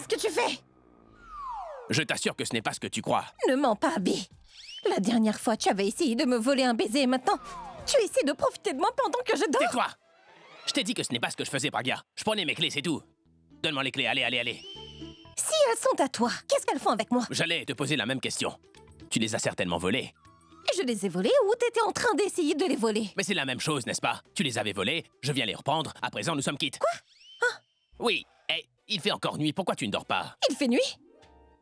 Qu'est-ce que tu fais? Je t'assure que ce n'est pas ce que tu crois. Ne mens pas, Abby. La dernière fois, tu avais essayé de me voler un baiser et maintenant, tu essaies de profiter de moi pendant que je dors. Tais-toi! Je t'ai dit que ce n'est pas ce que je faisais, Pragya. Je prenais mes clés, c'est tout. Donne-moi les clés, allez, allez, allez. Si elles sont à toi, qu'est-ce qu'elles font avec moi? J'allais te poser la même question. Tu les as certainement volées. Je les ai volées ou t'étais en train d'essayer de les voler? Mais c'est la même chose, n'est-ce pas? Tu les avais volées, je viens les reprendre, à présent nous sommes quittes. Quoi? Hein? Oui, et il fait encore nuit, pourquoi tu ne dors pas? Il fait nuit?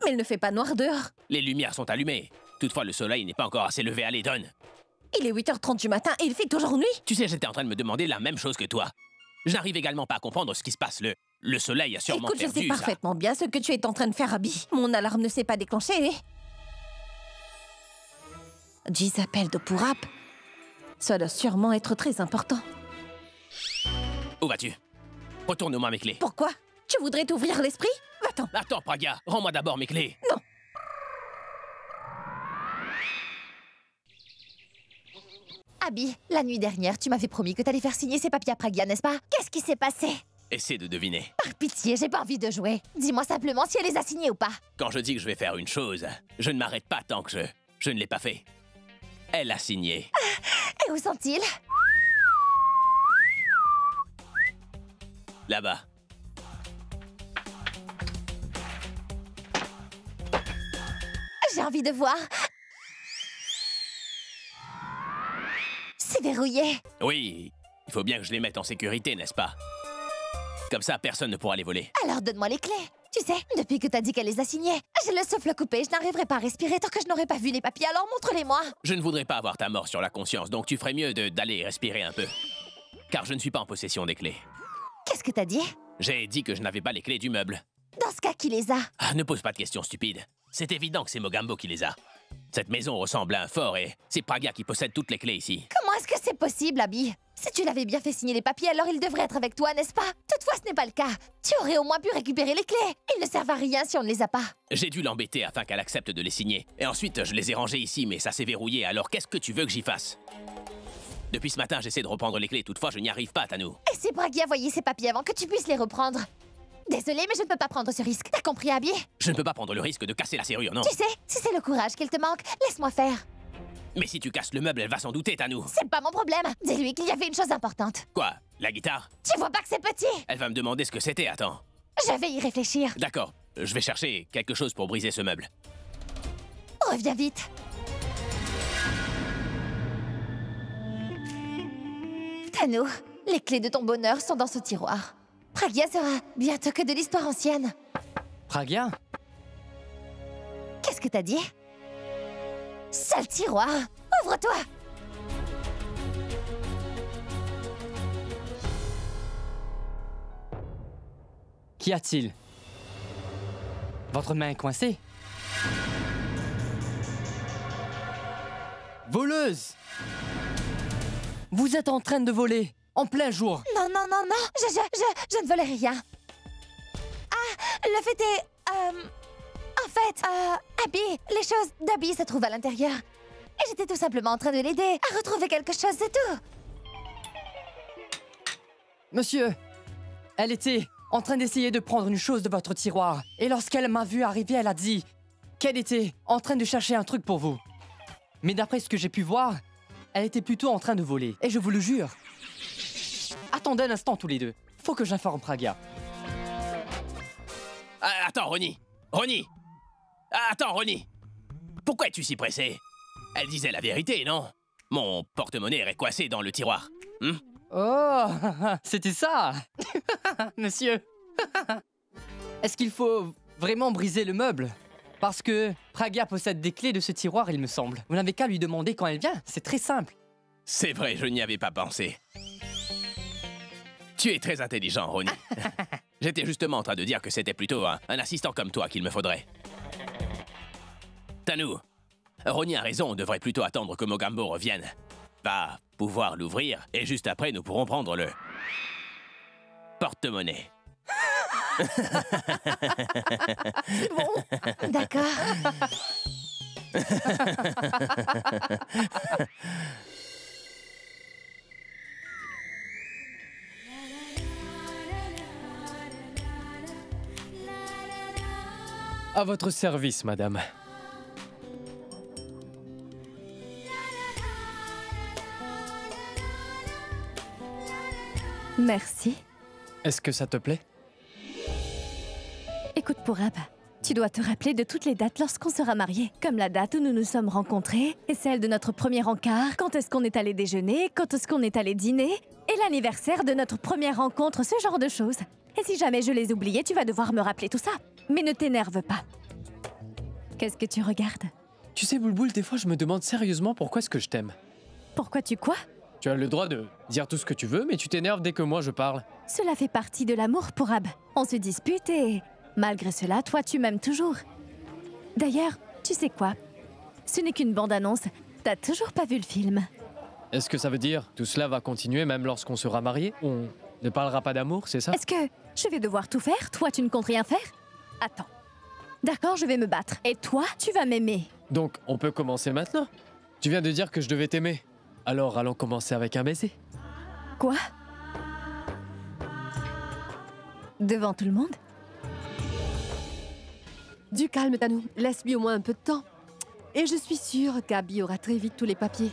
Mais il ne fait pas noir dehors. Les lumières sont allumées. Toutefois, le soleil n'est pas encore assez levé, allez, donne. Il est 8h30 du matin et il fait toujours nuit. Tu sais, j'étais en train de me demander la même chose que toi. Je n'arrive également pas à comprendre ce qui se passe. Le soleil a sûrement Écoute, perdu, je sais ça. parfaitement bien ce que tu es en train de faire, Abby. Mon alarme ne s'est pas déclenchée. Jis appelle de Pourap. Ça doit sûrement être très important. Où vas-tu? Retourne-moi mes clés. Pourquoi? Tu voudrais t'ouvrir l'esprit? Va-t'en. Attends, Pragya, rends-moi d'abord mes clés. Non. Abby, la nuit dernière, tu m'avais promis que t'allais faire signer ces papiers à Pragya, n'est-ce pas? Qu'est-ce qui s'est passé? Essaie de deviner. Par pitié, j'ai pas envie de jouer. Dis-moi simplement si elle les a signés ou pas. Quand je dis que je vais faire une chose, je ne m'arrête pas tant que je ne l'ai pas fait. Elle a signé. Et où sont-ils? Là-bas. J'ai envie de voir. C'est verrouillé. Oui, il faut bien que je les mette en sécurité, n'est-ce pas? Comme ça, personne ne pourra les voler. Alors donne-moi les clés. Tu sais, depuis que t'as dit qu'elle les a signés, j'ai le souffle coupé, je n'arriverai pas à respirer tant que je n'aurai pas vu les papiers, alors montre-les-moi. Je ne voudrais pas avoir ta mort sur la conscience, donc tu ferais mieux d'aller respirer un peu. Car je ne suis pas en possession des clés. Qu'est-ce que t'as dit? J'ai dit que je n'avais pas les clés du meuble. Dans ce cas, qui les a? Ah, ne pose pas de questions stupides. C'est évident que c'est Mogambo qui les a. Cette maison ressemble à un fort et c'est Pragya qui possède toutes les clés ici. Comment est-ce que c'est possible, Abby? Si tu l'avais bien fait signer les papiers, alors il devrait être avec toi, n'est-ce pas? Toutefois, ce n'est pas le cas. Tu aurais au moins pu récupérer les clés. Ils ne servent à rien si on ne les a pas. J'ai dû l'embêter afin qu'elle accepte de les signer. Et ensuite, je les ai rangés ici, mais ça s'est verrouillé, alors qu'est-ce que tu veux que j'y fasse? Depuis ce matin, j'essaie de reprendre les clés, toutefois je n'y arrive pas, Tanou. Et si Pragya voyait ces papiers avant que tu puisses les reprendre? Désolée, mais je ne peux pas prendre ce risque. T'as compris, Abby? Je ne peux pas prendre le risque de casser la serrure, non? Tu sais, si c'est le courage qu'il te manque, laisse-moi faire. Mais si tu casses le meuble, elle va s'en douter, Tanou. C'est pas mon problème. Dis-lui qu'il y avait une chose importante. Quoi? La guitare? Tu vois pas que c'est petit? Elle va me demander ce que c'était, attends. Je vais y réfléchir. D'accord, je vais chercher quelque chose pour briser ce meuble. Reviens vite. Tanou, les clés de ton bonheur sont dans ce tiroir. Pragya sera bientôt que de l'histoire ancienne. Pragya? Qu'est-ce que t'as dit? Sale tiroir! Ouvre-toi! Qu'y a-t-il? Votre main est coincée? Voleuse! Vous êtes en train de voler, en plein jour. Non, non, non, non! Je ne volais rien. Ah, le fait est... En fait, Abby, les choses d'Abby se trouvent à l'intérieur. Et j'étais tout simplement en train de l'aider à retrouver quelque chose, c'est tout. Monsieur, elle était en train d'essayer de prendre une chose de votre tiroir. Et lorsqu'elle m'a vu arriver, elle a dit qu'elle était en train de chercher un truc pour vous. Mais d'après ce que j'ai pu voir, elle était plutôt en train de voler. Et je vous le jure. Attendez un instant tous les deux. Faut que j'informe Pragya. Ah, attends, Ronnie! Ronnie! Ah, attends, Ronnie! Pourquoi es-tu si pressé? Elle disait la vérité, non? Mon porte-monnaie est coincé dans le tiroir. Oh, c'était ça. Monsieur. Est-ce qu'il faut vraiment briser le meuble? Parce que Pragya possède des clés de ce tiroir, il me semble. Vous n'avez qu'à lui demander quand elle vient, c'est très simple. C'est vrai, je n'y avais pas pensé. Tu es très intelligent, Ronnie. J'étais justement en train de dire que c'était plutôt un assistant comme toi qu'il me faudrait. Tanou, Ronnie a raison, on devrait plutôt attendre que Mogambo revienne. Va pouvoir l'ouvrir, et juste après, nous pourrons prendre le porte-monnaie. C'est bon. D'accord. À votre service, madame. Merci. Est-ce que ça te plaît? Écoute, Pourab, tu dois te rappeler de toutes les dates lorsqu'on sera mariés. Comme la date où nous nous sommes rencontrés, et celle de notre premier encart, quand est-ce qu'on est allé déjeuner, quand est-ce qu'on est allé dîner, et l'anniversaire de notre première rencontre, ce genre de choses. Et si jamais je les oubliais, tu vas devoir me rappeler tout ça. Mais ne t'énerve pas. Qu'est-ce que tu regardes? Tu sais, Boulboul, des fois je me demande sérieusement pourquoi est-ce que je t'aime. Pourquoi tu quoi? Tu as le droit de dire tout ce que tu veux, mais tu t'énerves dès que moi je parle. Cela fait partie de l'amour, Pourab. On se dispute et... malgré cela, toi, tu m'aimes toujours. D'ailleurs, tu sais quoi? Ce n'est qu'une bande-annonce. T'as toujours pas vu le film. Est-ce que ça veut dire tout cela va continuer même lorsqu'on sera mariés? On ne parlera pas d'amour, c'est ça? Est-ce que je vais devoir tout faire? Toi, tu ne comptes rien faire? Attends. D'accord, je vais me battre. Et toi, tu vas m'aimer. Donc, on peut commencer maintenant? Tu viens de dire que je devais t'aimer. Alors, allons commencer avec un baiser. Quoi? Devant tout le monde? Du calme, Tanou. Laisse-lui au moins un peu de temps. Et je suis sûre qu'Abby aura très vite tous les papiers.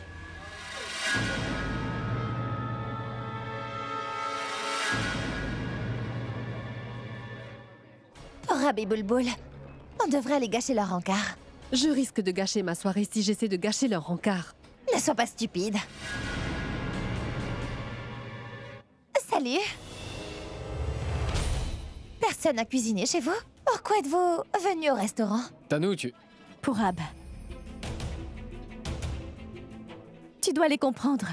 Pourab et Boulboul, on devrait aller gâcher leur encart. Je risque de gâcher ma soirée si j'essaie de gâcher leur encart. Ne sois pas stupide. Salut. Personne n'a cuisiné chez vous? Pourquoi êtes-vous venu au restaurant? Tanou, tu... Pourab. Tu dois les comprendre.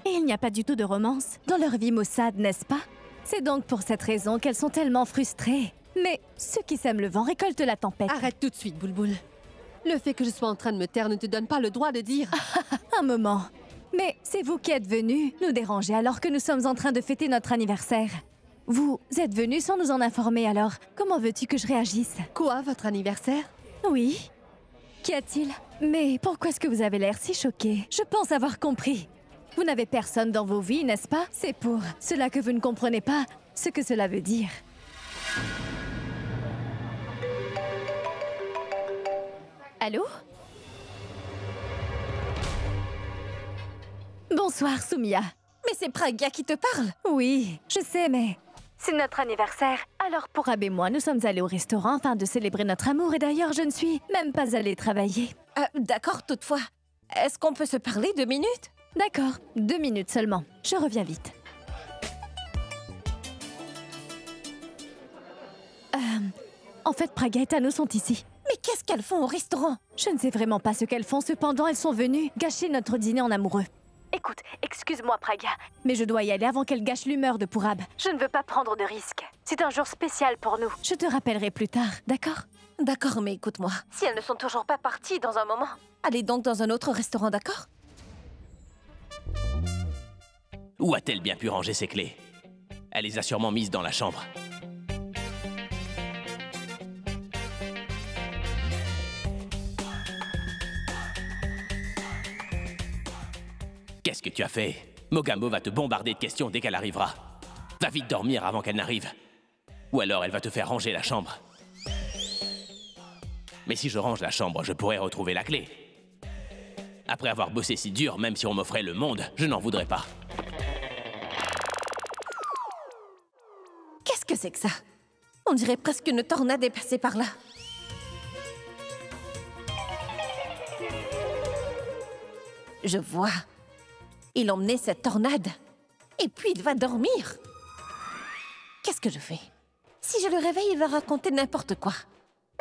Et il n'y a pas du tout de romance dans leur vie maussade, n'est-ce pas? C'est donc pour cette raison qu'elles sont tellement frustrées. Mais ceux qui sèment le vent récoltent la tempête. Arrête tout de suite, Boulboul. Le fait que je sois en train de me taire ne te donne pas le droit de dire... Un moment. Mais c'est vous qui êtes venus nous déranger alors que nous sommes en train de fêter notre anniversaire. Vous êtes venus sans nous en informer, alors comment veux-tu que je réagisse? Quoi, votre anniversaire? Oui. Qu'y a-t-il? Mais pourquoi est-ce que vous avez l'air si choqué? Je pense avoir compris. Vous n'avez personne dans vos vies, n'est-ce pas? C'est pour cela que vous ne comprenez pas ce que cela veut dire. Allô? Bonsoir, Soumia. Mais c'est Pragya qui te parle. Oui, je sais, mais... c'est notre anniversaire. Alors Pourab et moi, nous sommes allés au restaurant afin de célébrer notre amour. Et d'ailleurs, je ne suis même pas allée travailler. D'accord, toutefois. Est-ce qu'on peut se parler 2 minutes? D'accord, 2 minutes seulement. Je reviens vite. En fait, Pragya et Tanou sont ici. Mais qu'est-ce qu'elles font au restaurant? Je ne sais vraiment pas ce qu'elles font, cependant elles sont venues gâcher notre dîner en amoureux. Écoute, excuse-moi Pragya, mais je dois y aller avant qu'elle gâche l'humeur de Pourab. Je ne veux pas prendre de risques. C'est un jour spécial pour nous. Je te rappellerai plus tard, d'accord? D'accord, mais écoute-moi. Si elles ne sont toujours pas parties dans un moment. Allez donc dans un autre restaurant, d'accord? Où a-t-elle bien pu ranger ses clés? Elle les a sûrement mises dans la chambre. Qu'est-ce que tu as fait? Mogamo va te bombarder de questions dès qu'elle arrivera. Va vite dormir avant qu'elle n'arrive. Ou alors elle va te faire ranger la chambre. Mais si je range la chambre, je pourrais retrouver la clé. Après avoir bossé si dur, même si on m'offrait le monde, je n'en voudrais pas. Qu'est-ce que c'est que ça? On dirait presque une tornade est passée par là. Je vois. Il emmenait cette tornade. Et puis il va dormir. Qu'est-ce que je fais? Si je le réveille, il va raconter n'importe quoi.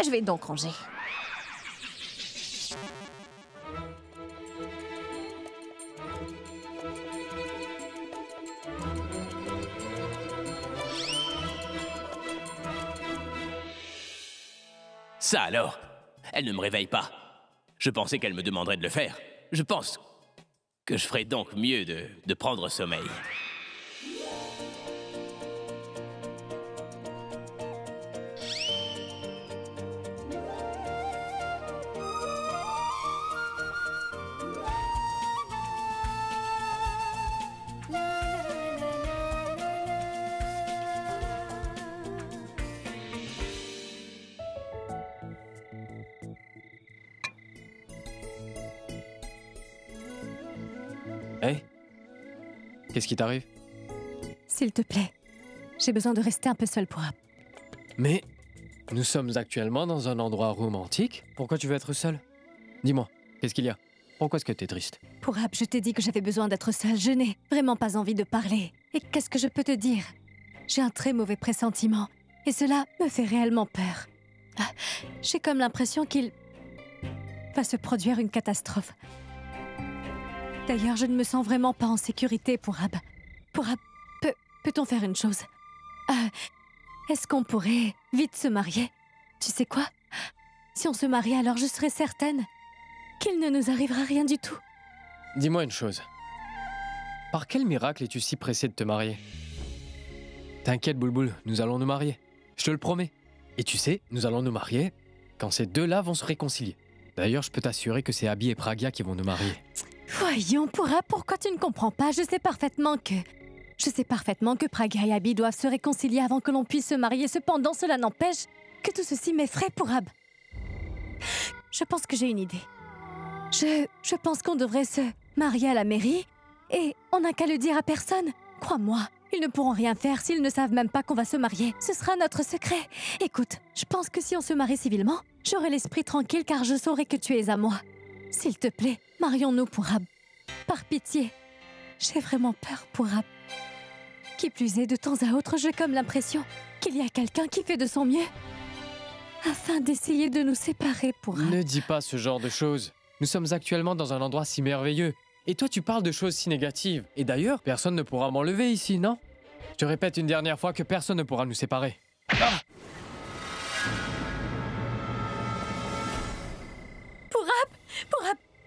Je vais donc ranger. Ça alors? Elle ne me réveille pas. Je pensais qu'elle me demanderait de le faire. Je pense que je ferais donc mieux de prendre sommeil. Qu'est-ce qui t'arrive? S'il te plaît, j'ai besoin de rester un peu seule pour... Mais nous sommes actuellement dans un endroit romantique. Pourquoi tu veux être seule? Dis-moi, qu'est-ce qu'il y a? Pourquoi est-ce que t'es triste? Pourab, je t'ai dit que j'avais besoin d'être seule. Je n'ai vraiment pas envie de parler. Et qu'est-ce que je peux te dire? J'ai un très mauvais pressentiment. Et cela me fait réellement peur. Ah, j'ai comme l'impression qu'il va se produire une catastrophe. D'ailleurs, je ne me sens vraiment pas en sécurité, Pourab. Pourab, peut-on faire une chose? Est-ce qu'on pourrait vite se marier? Tu sais quoi? Si on se marie, alors je serai certaine qu'il ne nous arrivera rien du tout. Dis-moi une chose. Par quel miracle es-tu si pressé de te marier? T'inquiète, Boulboul, nous allons nous marier. Je te le promets. Et tu sais, nous allons nous marier quand ces deux-là vont se réconcilier. D'ailleurs, je peux t'assurer que c'est Abby et Pragya qui vont nous marier. Voyons, pourquoi tu ne comprends pas? Je sais parfaitement que Pragya et Abby doivent se réconcilier avant que l'on puisse se marier. Cependant, cela n'empêche que tout ceci m'effraie, Pourab. Je pense que j'ai une idée. Je pense qu'on devrait se marier à la mairie et on n'a qu'à le dire à personne. Crois-moi, ils ne pourront rien faire s'ils ne savent même pas qu'on va se marier. Ce sera notre secret. Écoute, je pense que si on se marie civilement, j'aurai l'esprit tranquille car je saurai que tu es à moi. S'il te plaît, marions-nous, Pourab. Par pitié. J'ai vraiment peur, Pourab. Qui plus est, de temps à autre, j'ai comme l'impression qu'il y a quelqu'un qui fait de son mieux afin d'essayer de nous séparer, Pourab. Ne dis pas ce genre de choses. Nous sommes actuellement dans un endroit si merveilleux. Et toi, tu parles de choses si négatives. Et d'ailleurs, personne ne pourra m'enlever ici, non? Je te répète une dernière fois que personne ne pourra nous séparer. Ah!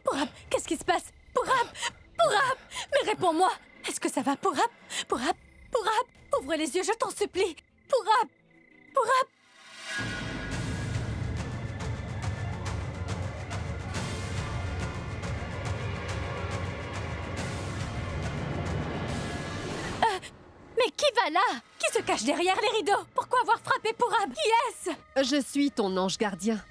Pourab, qu'est-ce qui se passe? Pourab, mais réponds-moi. Est-ce que ça va, Pourab? Pourab, ouvre les yeux, je t'en supplie. Pourab. Mais qui va là? Qui se cache derrière les rideaux? Pourquoi avoir frappé Pourab? Qui est-ce? Je suis ton ange gardien.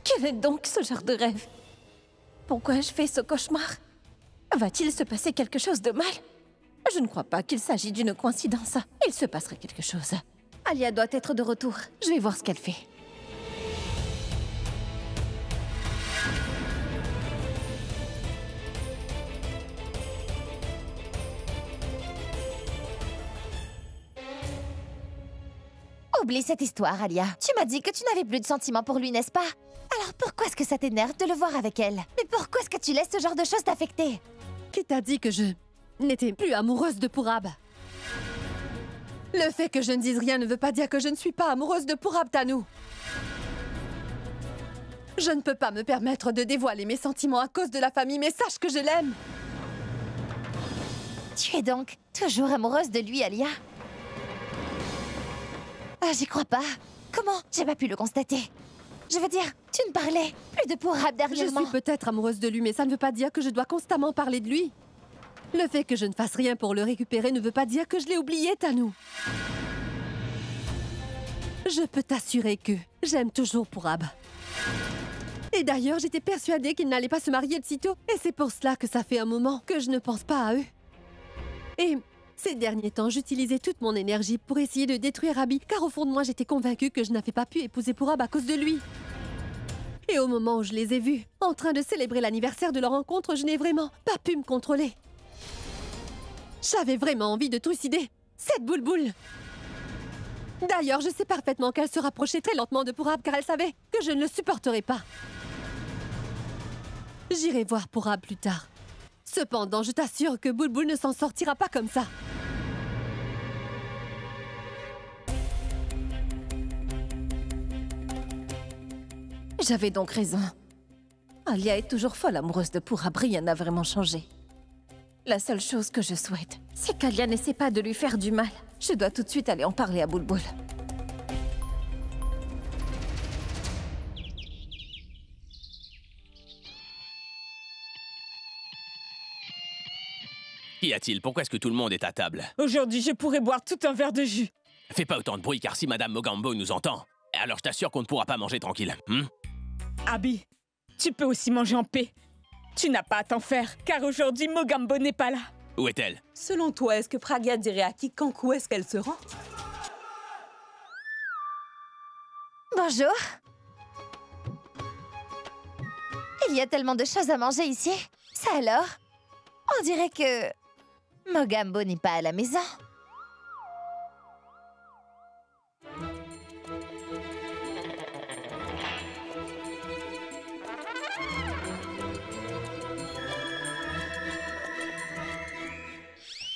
Quel est donc ce genre de rêve? Pourquoi ai-je fait ce cauchemar? Va-t-il se passer quelque chose de mal? Je ne crois pas qu'il s'agit d'une coïncidence. Il se passerait quelque chose. Alia doit être de retour. Je vais voir ce qu'elle fait. Oublie cette histoire, Alia. Tu m'as dit que tu n'avais plus de sentiments pour lui, n'est-ce pas? Alors pourquoi est-ce que ça t'énerve de le voir avec elle? Mais pourquoi est-ce que tu laisses ce genre de choses t'affecter? Qui t'a dit que je n'étais plus amoureuse de Pourab? Le fait que je ne dise rien ne veut pas dire que je ne suis pas amoureuse de Pourab, Tanou. Je ne peux pas me permettre de dévoiler mes sentiments à cause de la famille, mais sache que je l'aime. Tu es donc toujours amoureuse de lui, Alia? Ah, j'y crois pas. Comment? J'ai pas pu le constater. Je veux dire, tu ne parlais plus de Pourab Je dernièrement. suis peut-être amoureuse de lui, mais ça ne veut pas dire que je dois constamment parler de lui. Le fait que je ne fasse rien pour le récupérer ne veut pas dire que je l'ai oublié, Tanou. Je peux t'assurer que j'aime toujours Pourab. Et d'ailleurs, j'étais persuadée qu'ils n'allaient pas se marier de sitôt. Et c'est pour cela que ça fait un moment que je ne pense pas à eux. Et ces derniers temps, j'utilisais toute mon énergie pour essayer de détruire Abby, car au fond de moi, j'étais convaincue que je n'avais pas pu épouser Pourab à cause de lui. Et au moment où je les ai vus, en train de célébrer l'anniversaire de leur rencontre, je n'ai vraiment pas pu me contrôler. J'avais vraiment envie de trucider cette boule-boule. D'ailleurs, je sais parfaitement qu'elle se rapprochait très lentement de Pourab, car elle savait que je ne le supporterais pas. J'irai voir Pourab plus tard. Cependant, je t'assure que Boulboul ne s'en sortira pas comme ça. J'avais donc raison. Alia est toujours folle amoureuse de Pourab, rien n'a vraiment changé. La seule chose que je souhaite, c'est qu'Alia n'essaie pas de lui faire du mal. Je dois tout de suite aller en parler à Boulboul. Qu'y a-t-il? Pourquoi est-ce que tout le monde est à table? Aujourd'hui, je pourrais boire tout un verre de jus. Fais pas autant de bruit, car si Madame Mogambo nous entend, alors je t'assure qu'on ne pourra pas manger tranquille. Abby, tu peux aussi manger en paix. Tu n'as pas à t'en faire, car aujourd'hui, Mogambo n'est pas là. Où est-elle? Selon toi, est-ce que Pragya dirait à quiconque où est-ce qu'elle se rend? Bonjour. Il y a tellement de choses à manger ici. Ça alors? On dirait que Mogambo n'est pas à la maison.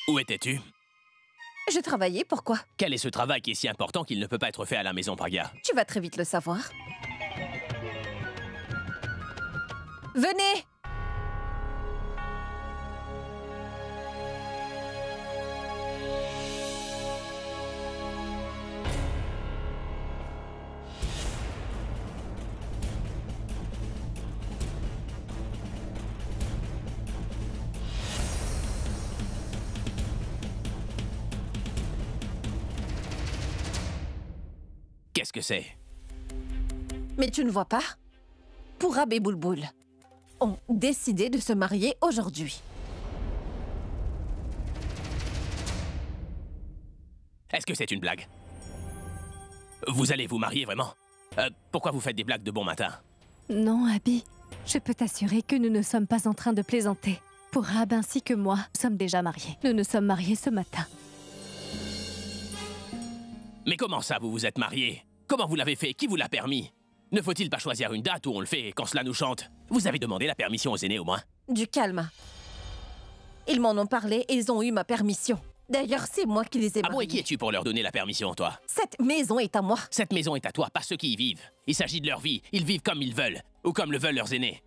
Où étais-tu? Je travaillais, pourquoi? Quel est ce travail qui est si important qu'il ne peut pas être fait à la maison, Pragya? Tu vas très vite le savoir. Venez! Qu'est-ce que c'est? Mais tu ne vois pas? Pourab et Bulbul ont décidé de se marier aujourd'hui. Est-ce que c'est une blague? Vous allez vous marier, vraiment? Pourquoi vous faites des blagues de bon matin? Non, Abby. Je peux t'assurer que nous ne sommes pas en train de plaisanter. Pourab ainsi que moi sommes déjà mariés. Nous nous sommes mariés ce matin. Mais comment ça, vous vous êtes mariés? Comment vous l'avez fait? Qui vous l'a permis? Ne faut-il pas choisir une date où on le fait quand cela nous chante? Vous avez demandé la permission aux aînés, au moins? Du calme. Ils m'en ont parlé et ils ont eu ma permission. D'ailleurs, c'est moi qui les ai Ah bon, et mariés. qui es-tu pour leur donner la permission, toi? Cette maison est à moi. Cette maison est à toi, pas ceux qui y vivent. Il s'agit de leur vie. Ils vivent comme ils veulent, ou comme le veulent leurs aînés.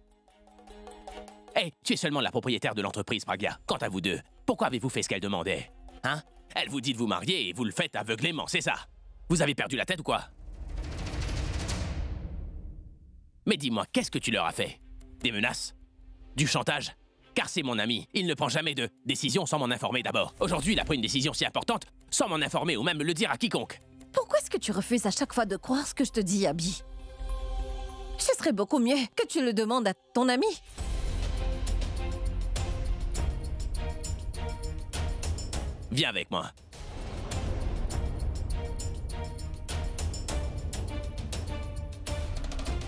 Hé, tu es seulement la propriétaire de l'entreprise, Pragya. Quant à vous deux, pourquoi avez-vous fait ce qu'elle demandait? Hein? Elle vous dit de vous marier et vous le faites aveuglément, c'est ça? Vous avez perdu la tête ou quoi? Mais dis-moi, qu'est-ce que tu leur as fait? Des menaces? Du chantage? Car c'est mon ami, il ne prend jamais de décision sans m'en informer d'abord. Aujourd'hui, il a pris une décision si importante sans m'en informer ou même me le dire à quiconque. Pourquoi est-ce que tu refuses à chaque fois de croire ce que je te dis, Abby? Ce serait beaucoup mieux que tu le demandes à ton ami. Viens avec moi.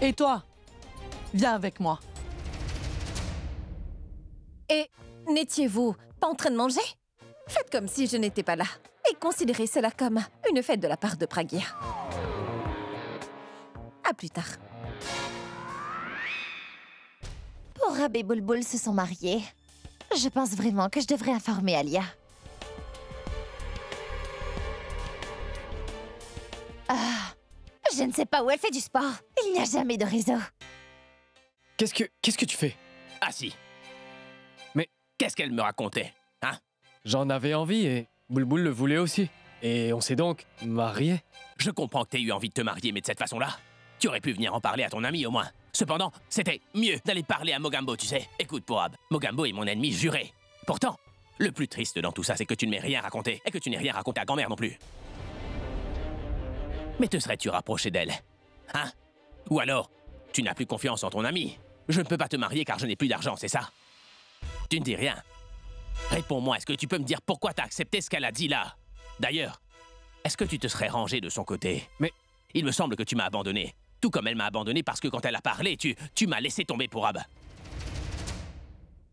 Et toi? Viens avec moi. Et n'étiez-vous pas en train de manger? Faites comme si je n'étais pas là. Et considérez cela comme une fête de la part de Pragya. À plus tard. Pourab et Bulbul se sont mariés. Je pense vraiment que je devrais informer Alia. Ah, je ne sais pas où elle fait du sport. Il n'y a jamais de réseau. Qu'est-ce que tu fais? Ah si. Mais qu'est-ce qu'elle me racontait, hein? J'en avais envie et Bulbul le voulait aussi. Et on s'est donc mariés. Je comprends que t'aies eu envie de te marier, mais de cette façon-là, tu aurais pu venir en parler à ton ami au moins. Cependant, c'était mieux d'aller parler à Mogambo, tu sais. Écoute, Pourab, Mogambo est mon ennemi juré. Pourtant, le plus triste dans tout ça, c'est que tu ne m'aies rien raconté, et que tu n'aies rien raconté à grand-mère non plus. Mais te serais-tu rapproché d'elle? Hein? Ou alors, tu n'as plus confiance en ton ami? Je ne peux pas te marier car je n'ai plus d'argent, c'est ça? Tu ne dis rien. Réponds-moi, est-ce que tu peux me dire pourquoi t'as accepté ce qu'elle a dit là? D'ailleurs, est-ce que tu te serais rangé de son côté? Mais il me semble que tu m'as abandonné. Tout comme elle m'a abandonné parce que quand elle a parlé, tu m'as laissé tomber, Pourab.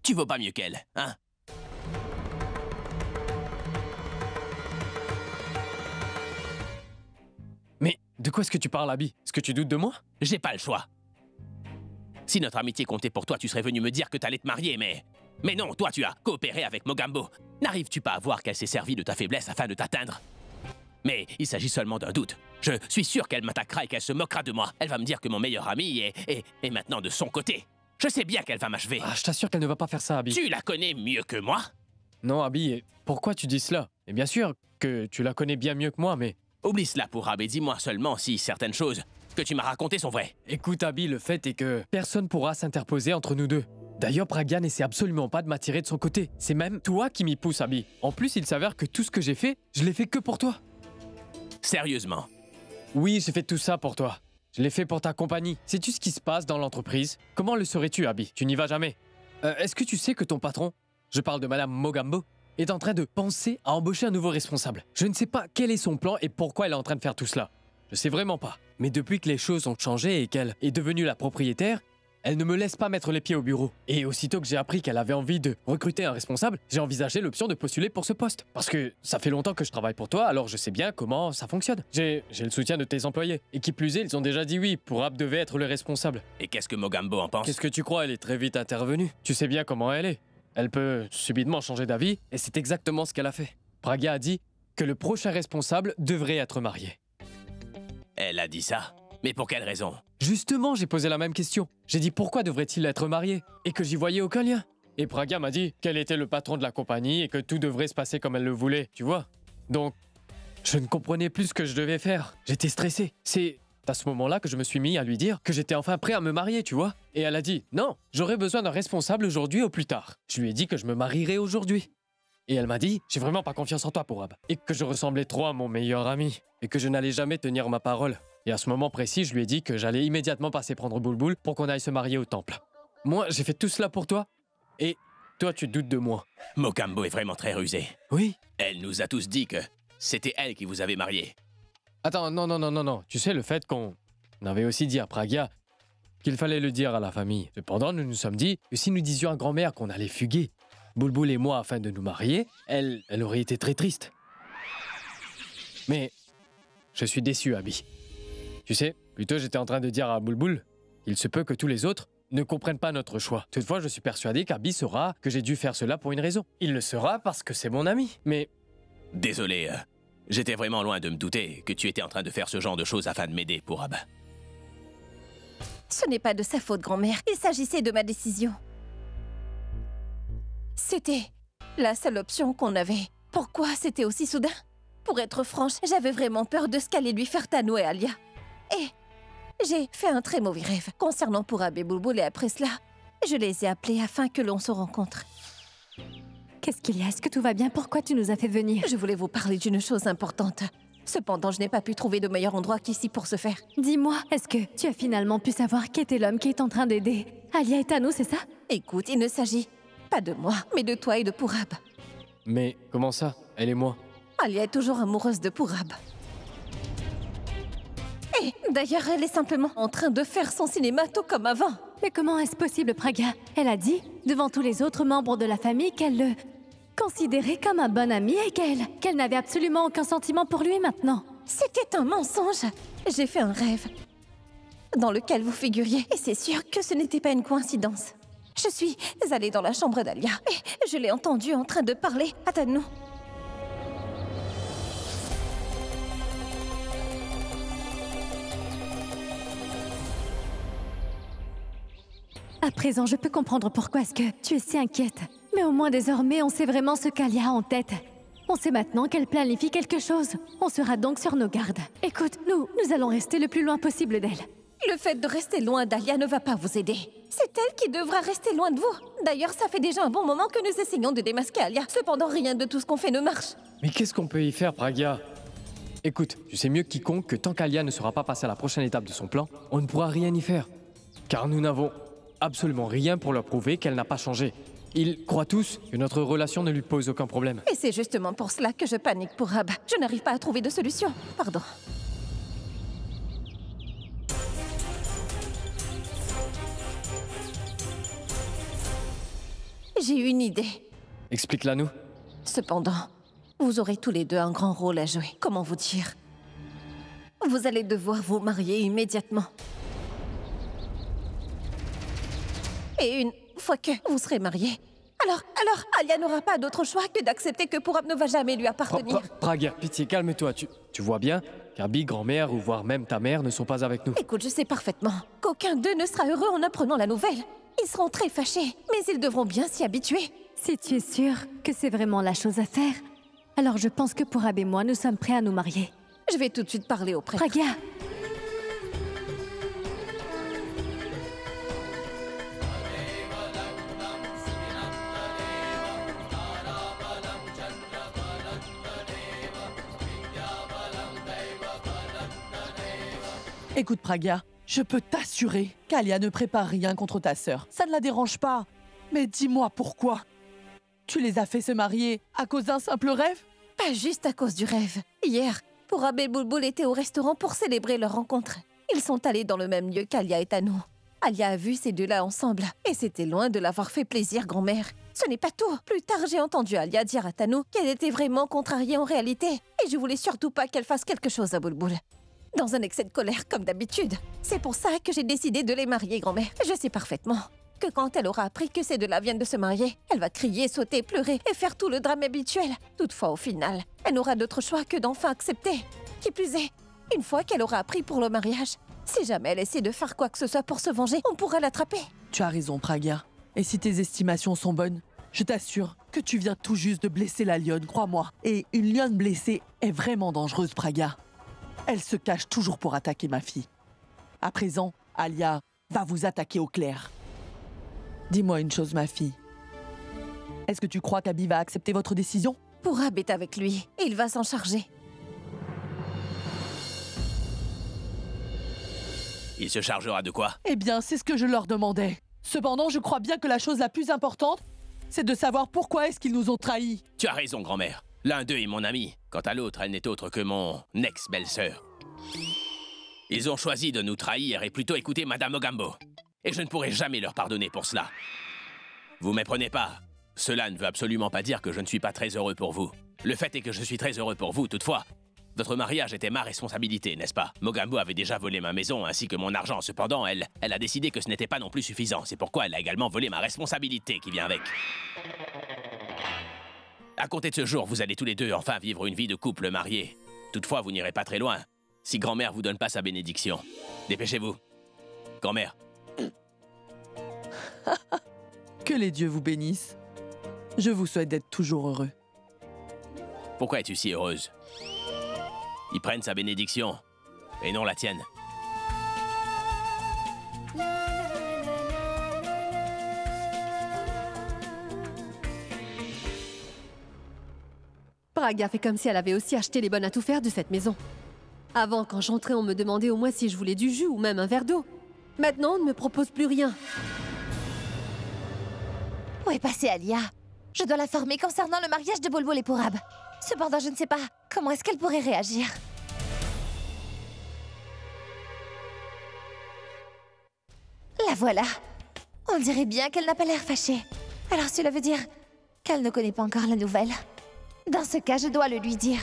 Tu vaux pas mieux qu'elle, hein? Mais de quoi est-ce que tu parles, Abby? Est-ce que tu doutes de moi? J'ai pas le choix. Si notre amitié comptait pour toi, tu serais venu me dire que t'allais te marier, mais... Mais non, toi, tu as coopéré avec Mogambo. N'arrives-tu pas à voir qu'elle s'est servie de ta faiblesse afin de t'atteindre? Mais il s'agit seulement d'un doute. Je suis sûr qu'elle m'attaquera et qu'elle se moquera de moi. Elle va me dire que mon meilleur ami est maintenant de son côté. Je sais bien qu'elle va m'achever. Ah, je t'assure qu'elle ne va pas faire ça, Abby. Tu la connais mieux que moi? Non, Abby, et pourquoi tu dis cela? Et bien sûr que tu la connais bien mieux que moi, mais... Oublie cela, Pourab, et dis-moi seulement si certaines choses que tu m'as racontées sont vraies. Écoute, Abby, le fait est que personne pourra s'interposer entre nous deux. D'ailleurs, Pragya n'essaie absolument pas de m'attirer de son côté. C'est même toi qui m'y pousse, Abby. En plus, il s'avère que tout ce que j'ai fait, je l'ai fait que pour toi. Sérieusement. Oui, j'ai fait tout ça pour toi. Je l'ai fait pour ta compagnie. Sais-tu ce qui se passe dans l'entreprise? Comment le saurais-tu, Abby? Tu n'y vas jamais. Est-ce que tu sais que ton patron, je parle de Madame Mogambo, est en train de penser à embaucher un nouveau responsable? Je ne sais pas quel est son plan et pourquoi elle est en train de faire tout cela. Je sais vraiment pas. Mais depuis que les choses ont changé et qu'elle est devenue la propriétaire, elle ne me laisse pas mettre les pieds au bureau. Et aussitôt que j'ai appris qu'elle avait envie de recruter un responsable, j'ai envisagé l'option de postuler pour ce poste. Parce que ça fait longtemps que je travaille pour toi, alors je sais bien comment ça fonctionne. J'ai le soutien de tes employés. Et qui plus est, ils ont déjà dit oui, Purab devait être le responsable. Et qu'est-ce que Mogambo en pense? Qu'est-ce que tu crois? Elle est très vite intervenue. Tu sais bien comment elle est. Elle peut subitement changer d'avis, et c'est exactement ce qu'elle a fait. Pragya a dit que le prochain responsable devrait être marié. Elle a dit ça? Mais pour quelle raison? Justement, j'ai posé la même question. J'ai dit pourquoi devrait-il être marié? Et que j'y voyais aucun lien. Et Pragya m'a dit qu'elle était le patron de la compagnie et que tout devrait se passer comme elle le voulait, tu vois. Donc, je ne comprenais plus ce que je devais faire. J'étais stressé. C'est à ce moment-là que je me suis mis à lui dire que j'étais enfin prêt à me marier, tu vois. Et elle a dit « Non, j'aurais besoin d'un responsable aujourd'hui au plus tard. » Je lui ai dit que je me marierais aujourd'hui. Et elle m'a dit « J'ai vraiment pas confiance en toi, Purab. » Et que je ressemblais trop à mon meilleur ami. Et que je n'allais jamais tenir ma parole. Et à ce moment précis, je lui ai dit que j'allais immédiatement passer prendre Bulbul pour qu'on aille se marier au temple. Moi, j'ai fait tout cela pour toi. Et toi, tu doutes de moi. Mogambo est vraiment très rusée. Oui. Elle nous a tous dit que c'était elle qui vous avait marié. Attends, non. Tu sais, le fait qu'on avait aussi dit à Pragya qu'il fallait le dire à la famille. Cependant, nous nous sommes dit que si nous disions à grand-mère qu'on allait fuguer, Bulbul et moi, afin de nous marier, elle aurait été très triste. Mais je suis déçu, Abby. Tu sais, plutôt j'étais en train de dire à Bulbul qu'il se peut que tous les autres ne comprennent pas notre choix. Toutefois, je suis persuadé qu'Abby saura que j'ai dû faire cela pour une raison. Il le saura parce que c'est mon ami. Mais Désolé, j'étais vraiment loin de me douter que tu étais en train de faire ce genre de choses afin de m'aider, Purab. Ce n'est pas de sa faute, grand-mère. Il s'agissait de ma décision. C'était la seule option qu'on avait. Pourquoi c'était aussi soudain? Pour être franche, j'avais vraiment peur de ce qu'allait lui faire Tano et Alia. Et j'ai fait un très mauvais rêve concernant Purab et Bulbul et après cela, je les ai appelés afin que l'on se rencontre. Qu'est-ce qu'il y a? Est-ce que tout va bien? Pourquoi tu nous as fait venir? Je voulais vous parler d'une chose importante. Cependant, je n'ai pas pu trouver de meilleur endroit qu'ici pour ce faire. Dis-moi, est-ce que tu as finalement pu savoir qui était l'homme qui est en train d'aider Alia et Tano, c'est ça? Écoute, il ne s'agit pas de moi, mais de toi et de Purab. Mais comment ça? Elle et moi? Alia est toujours amoureuse de Purab. Et d'ailleurs, elle est simplement en train de faire son cinéma tout comme avant. Mais comment est-ce possible, Pragya? Elle a dit, devant tous les autres membres de la famille, qu'elle le considérait comme un bon ami et qu'elle n'avait absolument aucun sentiment pour lui maintenant. C'était un mensonge. J'ai fait un rêve dans lequel vous figuriez. Et c'est sûr que ce n'était pas une coïncidence. Je suis allée dans la chambre d'Alia et je l'ai entendue en train de parler à Tano. À présent, je peux comprendre pourquoi est-ce que tu es si inquiète. Mais au moins désormais, on sait vraiment ce qu'Alia a en tête. On sait maintenant qu'elle planifie quelque chose. On sera donc sur nos gardes. Écoute, nous allons rester le plus loin possible d'elle. Le fait de rester loin d'Alia ne va pas vous aider. C'est elle qui devra rester loin de vous. D'ailleurs, ça fait déjà un bon moment que nous essayons de démasquer Alia. Cependant, rien de tout ce qu'on fait ne marche. Mais qu'est-ce qu'on peut y faire, Pragya? Écoute, tu sais mieux que quiconque que tant qu'Alia ne sera pas passée à la prochaine étape de son plan, on ne pourra rien y faire. Car nous n'avons absolument rien pour leur prouver qu'elle n'a pas changé. Ils croient tous que notre relation ne lui pose aucun problème. Et c'est justement pour cela que je panique pour Purab. Je n'arrive pas à trouver de solution. Pardon. J'ai une idée. Explique-la nous. Cependant, vous aurez tous les deux un grand rôle à jouer. Comment vous dire? Vous allez devoir vous marier immédiatement. Et une fois que vous serez mariés, alors, Alia n'aura pas d'autre choix que d'accepter que Purab ne va jamais lui appartenir. Pragya, pitié, calme-toi. Tu vois bien qu'Abby, grand-mère ou voire même ta mère ne sont pas avec nous. Écoute, je sais parfaitement qu'aucun d'eux ne sera heureux en apprenant la nouvelle. Ils seront très fâchés, mais ils devront bien s'y habituer. Si tu es sûre que c'est vraiment la chose à faire, alors je pense que Purab et moi, nous sommes prêts à nous marier. Je vais tout de suite parler au prêtre. Pragya! Écoute, Pragya, je peux t'assurer qu'Alia ne prépare rien contre ta sœur. Ça ne la dérange pas. Mais dis-moi pourquoi. Tu les as fait se marier à cause d'un simple rêve? Pas juste à cause du rêve. Hier, Pourab et Bulbul étaient au restaurant pour célébrer leur rencontre. Ils sont allés dans le même lieu qu'Alia et Tanu. Alia a vu ces deux-là ensemble, et c'était loin de l'avoir fait plaisir, grand-mère. Ce n'est pas tout. Plus tard, j'ai entendu Alia dire à Tanu qu'elle était vraiment contrariée en réalité, et je voulais surtout pas qu'elle fasse quelque chose à Bulbul. Dans un excès de colère, comme d'habitude. C'est pour ça que j'ai décidé de les marier, grand-mère. Je sais parfaitement que quand elle aura appris que ces deux-là viennent de se marier, elle va crier, sauter, pleurer et faire tout le drame habituel. Toutefois, au final, elle n'aura d'autre choix que d'enfin accepter. Qui plus est, une fois qu'elle aura appris pour le mariage, si jamais elle essaie de faire quoi que ce soit pour se venger, on pourra l'attraper. Tu as raison, Pragya. Et si tes estimations sont bonnes, je t'assure que tu viens tout juste de blesser la lionne, crois-moi. Et une lionne blessée est vraiment dangereuse, Pragya. Elle se cache toujours pour attaquer ma fille. À présent, Alia va vous attaquer au clair. Dis-moi une chose, ma fille. Est-ce que tu crois qu'Abby va accepter votre décision? Pourab est avec lui, et il va s'en charger. Il se chargera de quoi? Eh bien, c'est ce que je leur demandais. Cependant, je crois bien que la chose la plus importante, c'est de savoir pourquoi est-ce qu'ils nous ont trahis. Tu as raison, grand-mère. L'un d'eux est mon ami. Quant à l'autre, elle n'est autre que mon ex-belle-sœur. Ils ont choisi de nous trahir et plutôt écouter Madame Mogambo. Et je ne pourrai jamais leur pardonner pour cela. Vous méprenez pas. Cela ne veut absolument pas dire que je ne suis pas très heureux pour vous. Le fait est que je suis très heureux pour vous, toutefois. Votre mariage était ma responsabilité, n'est-ce pas? Mogambo avait déjà volé ma maison ainsi que mon argent. Cependant, elle a décidé que ce n'était pas non plus suffisant. C'est pourquoi elle a également volé ma responsabilité qui vient avec. À compter de ce jour, vous allez tous les deux enfin vivre une vie de couple marié. Toutefois, vous n'irez pas très loin si grand-mère vous donne pas sa bénédiction. Dépêchez-vous. Grand-mère. Que les dieux vous bénissent. Je vous souhaite d'être toujours heureux. Pourquoi es-tu si heureuse? Ils prennent sa bénédiction, et non la tienne. Pragya fait comme si elle avait aussi acheté les bonnes à tout faire de cette maison. Avant, quand j'entrais, on me demandait au moins si je voulais du jus ou même un verre d'eau. Maintenant, on ne me propose plus rien. Où est passée Alia? Je dois la former concernant le mariage de Bulbul et Pourab. Cependant, je ne sais pas comment est-ce qu'elle pourrait réagir. La voilà. On dirait bien qu'elle n'a pas l'air fâchée. Alors cela veut dire qu'elle ne connaît pas encore la nouvelle. Dans ce cas, je dois le lui dire.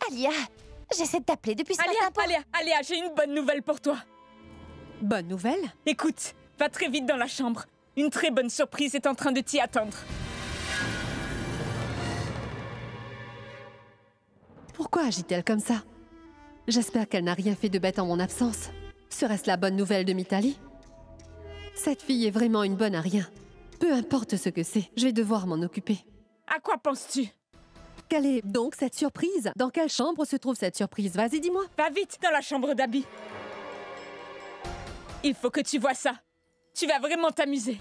Alia, j'essaie de t'appeler depuis ce matin pour... Alia, j'ai une bonne nouvelle pour toi. Bonne nouvelle? Écoute, va très vite dans la chambre. Une très bonne surprise est en train de t'y attendre. Pourquoi agit-elle comme ça? J'espère qu'elle n'a rien fait de bête en mon absence. Serait-ce la bonne nouvelle de Mitali? Cette fille est vraiment une bonne à rien. Peu importe ce que c'est, je vais devoir m'en occuper. À quoi penses-tu? Quelle est donc cette surprise? Dans quelle chambre se trouve cette surprise? Vas-y, dis-moi. Va vite dans la chambre d'Abby. Il faut que tu vois ça. Tu vas vraiment t'amuser.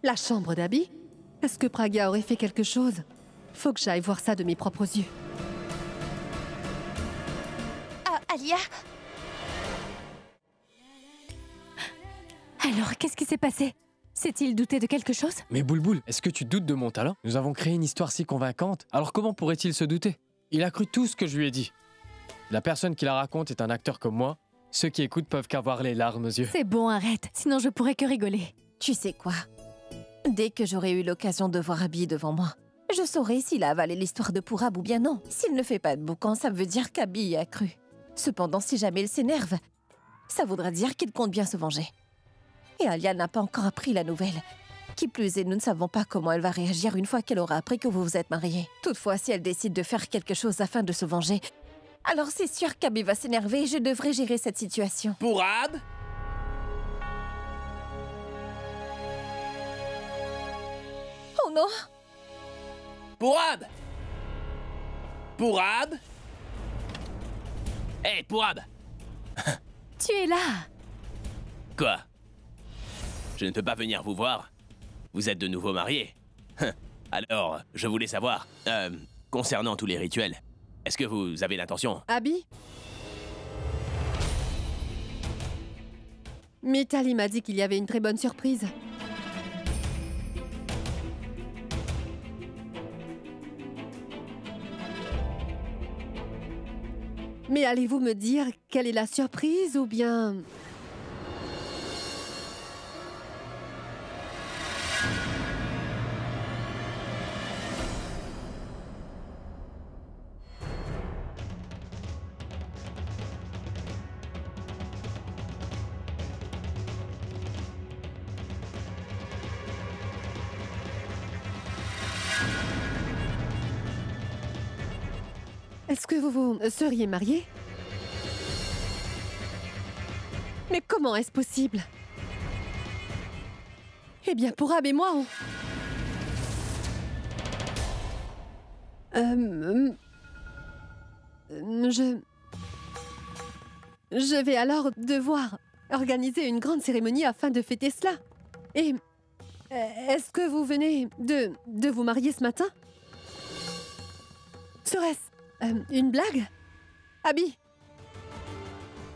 La chambre d'Abby? Est-ce que Pragya aurait fait quelque chose? Faut que j'aille voir ça de mes propres yeux. Alia? Alors, qu'est-ce qui s'est passé? S'est-il douté de quelque chose? Mais Bulbul, est-ce que tu doutes de mon talent? Nous avons créé une histoire si convaincante, alors comment pourrait-il se douter? Il a cru tout ce que je lui ai dit. La personne qui la raconte est un acteur comme moi. Ceux qui écoutent peuvent qu'avoir les larmes aux yeux. C'est bon, arrête. Sinon, je pourrais que rigoler. Tu sais quoi? Dès que j'aurai eu l'occasion de voir Abby devant moi, je saurai s'il a avalé l'histoire de Pourab ou bien non. S'il ne fait pas de boucan, ça veut dire qu'Abby y a cru. Cependant, si jamais il s'énerve, ça voudra dire qu'il compte bien se venger. Et Alia n'a pas encore appris la nouvelle. Qui plus est, nous ne savons pas comment elle va réagir une fois qu'elle aura appris que vous vous êtes mariés. Toutefois, si elle décide de faire quelque chose afin de se venger, alors c'est sûr qu'Abby va s'énerver et je devrais gérer cette situation. Pourab? Oh non! Pourab? Pourab? Hé, Pourab! Tu es là! Quoi? Je ne peux pas venir vous voir? Vous êtes de nouveau mariés? Alors, je voulais savoir, concernant tous les rituels, Est-ce que vous avez l'intention? Abby? Mitali m'a dit qu'il y avait une très bonne surprise. Mais allez-vous me dire quelle est la surprise ou bien... Est-ce que vous seriez mariés? Mais comment est-ce possible? Eh bien, Pourab et moi, on... Je vais alors devoir organiser une grande cérémonie afin de fêter cela. Et... est-ce que vous venez de vous marier ce matin? Serait-ce une blague? Abby?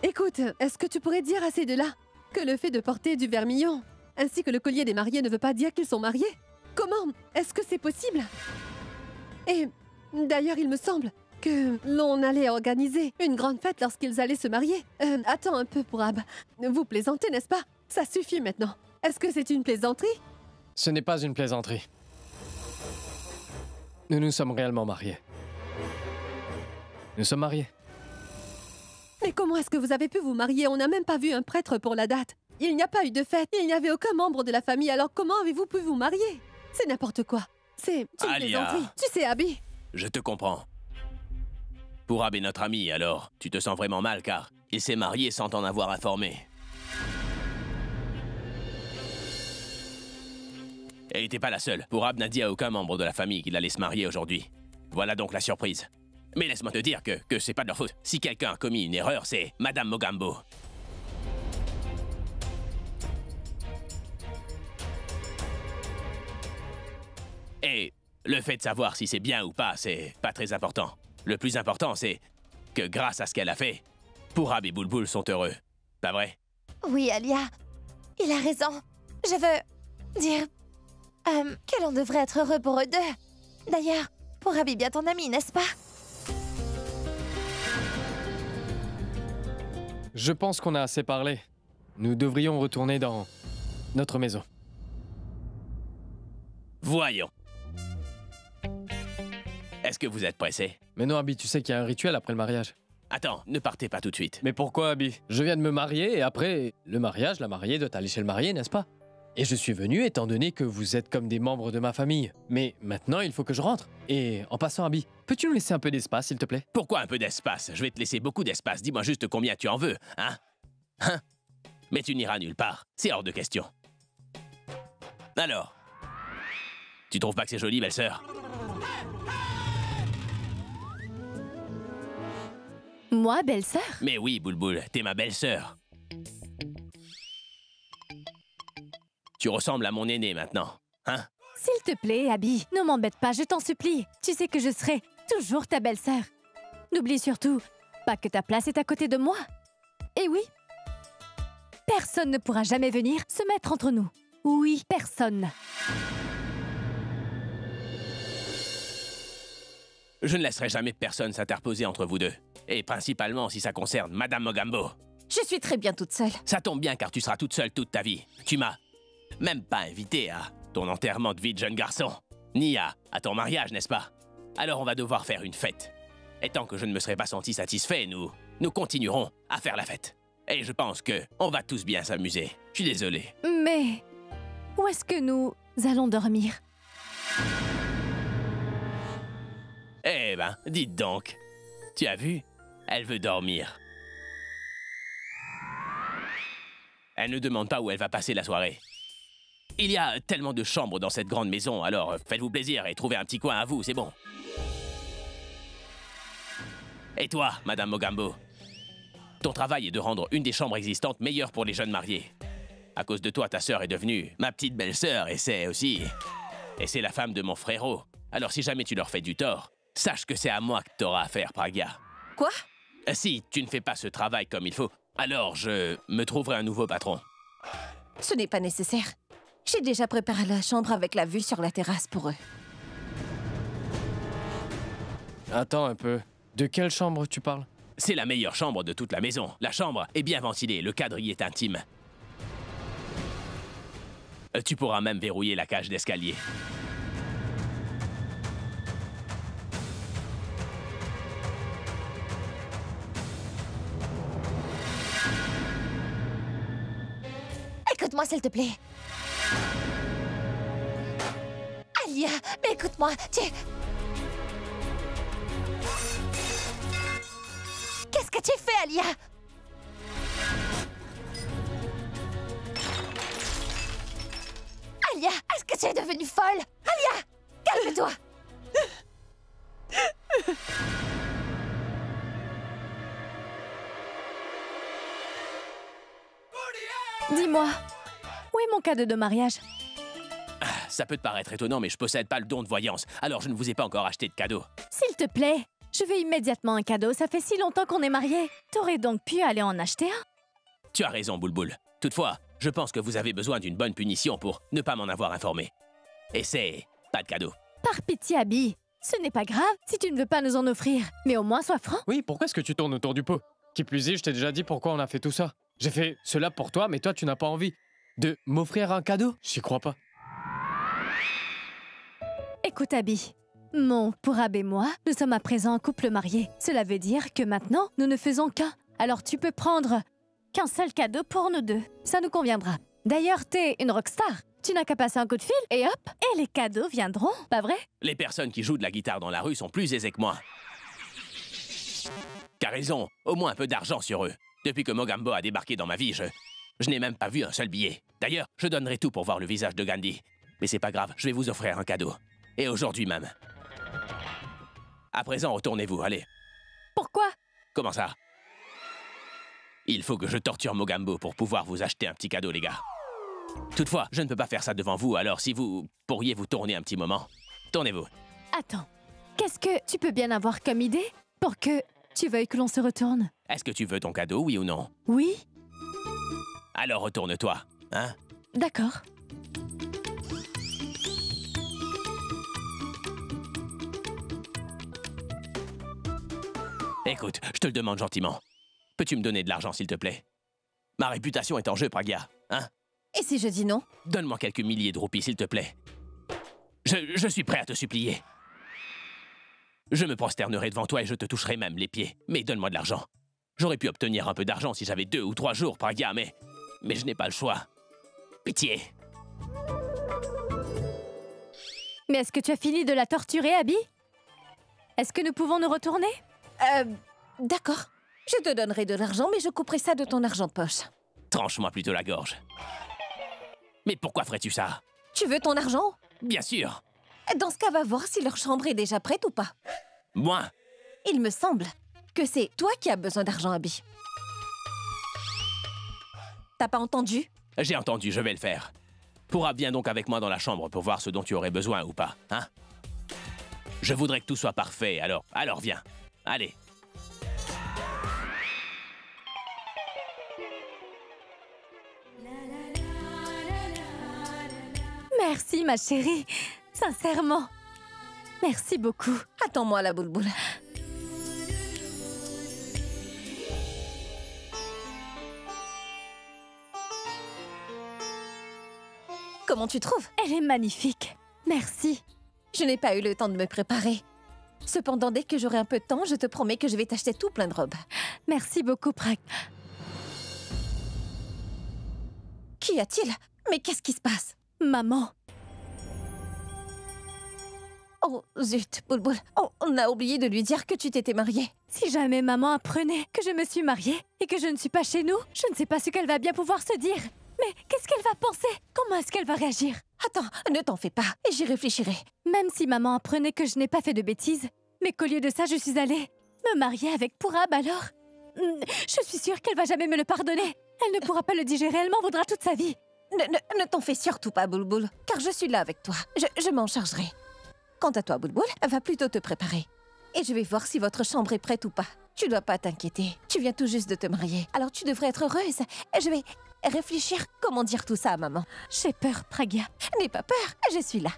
Écoute, est-ce que tu pourrais dire à ces deux-là que le fait de porter du vermillon ainsi que le collier des mariés ne veut pas dire qu'ils sont mariés? Comment est-ce que c'est possible? Et d'ailleurs, il me semble que l'on allait organiser une grande fête lorsqu'ils allaient se marier. Attends un peu, Pourab. Vous plaisantez, n'est-ce pas? Ça suffit maintenant. Est-ce que c'est une plaisanterie? Ce n'est pas une plaisanterie. Nous nous sommes réellement mariés. Nous sommes mariés. Mais comment est-ce que vous avez pu vous marier? On n'a même pas vu un prêtre pour la date. Il n'y a pas eu de fête. Il n'y avait aucun membre de la famille. Alors comment avez-vous pu vous marier? C'est n'importe quoi. C'est une Alia. plaisanterie. Tu sais, Abby. Je te comprends. Pourab est notre ami, alors tu te sens vraiment mal car il s'est marié sans t'en avoir informé. Et t'es pas la seule. Pourab n'a dit à aucun membre de la famille qu'il allait se marier aujourd'hui. Voilà donc la surprise. Mais laisse-moi te dire que c'est pas de leur faute. Si quelqu'un a commis une erreur, c'est Madame Mogambo. Et le fait de savoir si c'est bien ou pas, c'est pas très important. Le plus important, c'est que grâce à ce qu'elle a fait, Pourab et Bulbul sont heureux. Pas vrai? Oui, Alia. Il a raison. Je veux dire... que l'on devrait être heureux pour eux deux. D'ailleurs, Pourab est bien ton ami, n'est-ce pas? Je pense qu'on a assez parlé. Nous devrions retourner dans notre maison. Voyons. Est-ce que vous êtes pressé? Mais non, Abby, tu sais qu'il y a un rituel après le mariage. Attends, ne partez pas tout de suite. Mais pourquoi, Abby? Je viens de me marier et après, le mariage, la mariée doit aller chez le marié, n'est-ce pas? Et je suis venu étant donné que vous êtes comme des membres de ma famille. Mais maintenant, il faut que je rentre. Et en passant, Abby, peux-tu nous laisser un peu d'espace, s'il te plaît? Pourquoi un peu d'espace? Je vais te laisser beaucoup d'espace. Dis-moi juste combien tu en veux, hein? Hein? Mais tu n'iras nulle part. C'est hors de question. Alors? Tu trouves pas que c'est joli, belle-sœur? Moi, belle-sœur? Mais oui, Bulbul, t'es ma belle-sœur. Tu ressembles à mon aîné maintenant, hein? S'il te plaît, Abby, ne m'embête pas, je t'en supplie. Tu sais que je serai toujours ta belle-sœur. N'oublie surtout pas que ta place est à côté de moi. Et oui, personne ne pourra jamais venir se mettre entre nous. Oui, personne. Je ne laisserai jamais personne s'interposer entre vous deux. Et principalement si ça concerne Madame Mogambo. Je suis très bien toute seule. Ça tombe bien car tu seras toute seule toute ta vie. Tu m'as même pas invité à ton enterrement de vie de jeune garçon. Ni à ton mariage, n'est-ce pas? Alors on va devoir faire une fête. Et tant que je ne me serai pas senti satisfait, nous continuerons à faire la fête. Et je pense que on va tous bien s'amuser. Je suis désolé. Mais où est-ce que nous allons dormir? Eh ben, dites donc. Tu as vu? Elle veut dormir. Elle ne demande pas où elle va passer la soirée. Il y a tellement de chambres dans cette grande maison, alors faites-vous plaisir et trouvez un petit coin à vous, c'est bon. Et toi, Madame Mogambo? Ton travail est de rendre une des chambres existantes meilleure pour les jeunes mariés. À cause de toi, ta sœur est devenue ma petite belle-sœur et c'est la femme de mon frérot. Alors si jamais tu leur fais du tort, Sache que c'est à moi que t'auras affaire, Pragya. Quoi? Si tu ne fais pas ce travail comme il faut, alors je me trouverai un nouveau patron. Ce n'est pas nécessaire. J'ai déjà préparé la chambre avec la vue sur la terrasse pour eux. Attends un peu. De quelle chambre tu parles? C'est la meilleure chambre de toute la maison. La chambre est bien ventilée, le cadre y est intime. Tu pourras même verrouiller la cage d'escalier. Écoute-moi, s'il te plaît. Alia, mais écoute-moi, Qu'est-ce que tu fais, Alia? Alia, est-ce que tu es devenue folle? Alia, calme-toi. Dis-moi, où est mon cadeau de mariage? Ça peut te paraître étonnant, mais je possède pas le don de voyance, alors je ne vous ai pas encore acheté de cadeau. S'il te plaît, je veux immédiatement un cadeau. Ça fait si longtemps qu'on est mariés. T'aurais donc pu aller en acheter un? Tu as raison, Boulboul. Toutefois, je pense que vous avez besoin d'une bonne punition pour ne pas m'en avoir informé. Et c'est pas de cadeau. Par pitié, Abby. Ce n'est pas grave si tu ne veux pas nous en offrir. Mais au moins, sois franc. Oui, pourquoi est-ce que tu tournes autour du pot? Qui plus est, je t'ai déjà dit pourquoi on a fait tout ça. J'ai fait cela pour toi, mais toi, tu n'as pas envie de m'offrir un cadeau? J'y crois pas. Écoute, Abby. Mon Pourab et moi, nous sommes à présent un couple marié. Cela veut dire que maintenant, nous ne faisons qu'un. Alors tu peux prendre qu'un seul cadeau pour nous deux. Ça nous conviendra. D'ailleurs, t'es une rockstar. Tu n'as qu'à passer un coup de fil et hop, et les cadeaux viendront, pas vrai? Les personnes qui jouent de la guitare dans la rue sont plus aisées que moi. Car ils ont au moins un peu d'argent sur eux. Depuis que Mogambo a débarqué dans ma vie, je n'ai même pas vu un seul billet. D'ailleurs, je donnerai tout pour voir le visage de Gandhi. Mais c'est pas grave, je vais vous offrir un cadeau. Et aujourd'hui même. À présent, retournez-vous, allez. Pourquoi? Comment ça? Il faut que je torture Mogambo pour pouvoir vous acheter un petit cadeau, les gars. Toutefois, je ne peux pas faire ça devant vous, alors si vous pourriez vous tourner un petit moment. Tournez-vous. Attends, qu'est-ce que tu peux bien avoir comme idée pour que tu veuilles que l'on se retourne? Est-ce que tu veux ton cadeau, oui ou non? Oui. Alors retourne-toi, hein? D'accord. Écoute, je te le demande gentiment. Peux-tu me donner de l'argent, s'il te plaît? Ma réputation est en jeu, Pragya, hein? Et si je dis non? Donne-moi quelques milliers de roupies, s'il te plaît. Je suis prêt à te supplier. Je me prosternerai devant toi et je te toucherai même les pieds. Mais donne-moi de l'argent. J'aurais pu obtenir un peu d'argent si j'avais 2 ou 3 jours, Pragya, mais je n'ai pas le choix. Pitié. Mais est-ce que tu as fini de la torturer, Abby? Est-ce que nous pouvons nous retourner? D'accord. Je te donnerai de l'argent, mais je couperai ça de ton argent de poche. Tranche-moi plutôt la gorge. Mais pourquoi ferais-tu ça? Tu veux ton argent? Bien sûr. Dans ce cas, va voir si leur chambre est déjà prête ou pas. Moi? Il me semble que c'est toi qui as besoin d'argent, Abby. T'as pas entendu? J'ai entendu, je vais le faire. Pourra viens donc avec moi dans la chambre pour voir ce dont tu aurais besoin ou pas, hein? Je voudrais que tout soit parfait, alors viens. Allez. Merci, ma chérie. Sincèrement. Merci beaucoup. Attends-moi, la boule-boule. Comment tu trouves? Elle est magnifique. Merci. Je n'ai pas eu le temps de me préparer. Cependant, dès que j'aurai un peu de temps, je te promets que je vais t'acheter tout plein de robes. Merci beaucoup, Prag. Qu'y a-t-il? Mais qu'est-ce qui se passe? Maman. Oh, zut, Boulboul. Oh, on a oublié de lui dire que tu t'étais mariée. Si jamais maman apprenait que je me suis mariée et que je ne suis pas chez nous, je ne sais pas ce qu'elle va bien pouvoir se dire. Mais qu'est-ce qu'elle va penser? Comment est-ce qu'elle va réagir? Attends, ne t'en fais pas, et j'y réfléchirai. Même si maman apprenait que je n'ai pas fait de bêtises, mais qu'au lieu de ça, je suis allée me marier avec Pourab, alors... Je suis sûre qu'elle va jamais me le pardonner. Elle ne pourra pas le digérer, elle m'en voudra toute sa vie. Ne t'en fais surtout pas, Boulboul, car je suis là avec toi. Je m'en chargerai. Quant à toi, Boulboul, va plutôt te préparer. et je vais voir si votre chambre est prête ou pas. Tu dois pas t'inquiéter. Tu viens tout juste de te marier. Alors tu devrais être heureuse. Je vais réfléchir comment dire tout ça à maman. J'ai peur, Pragya. N'aie pas peur, je suis là.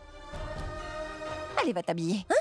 Allez, va t'habiller. Hein?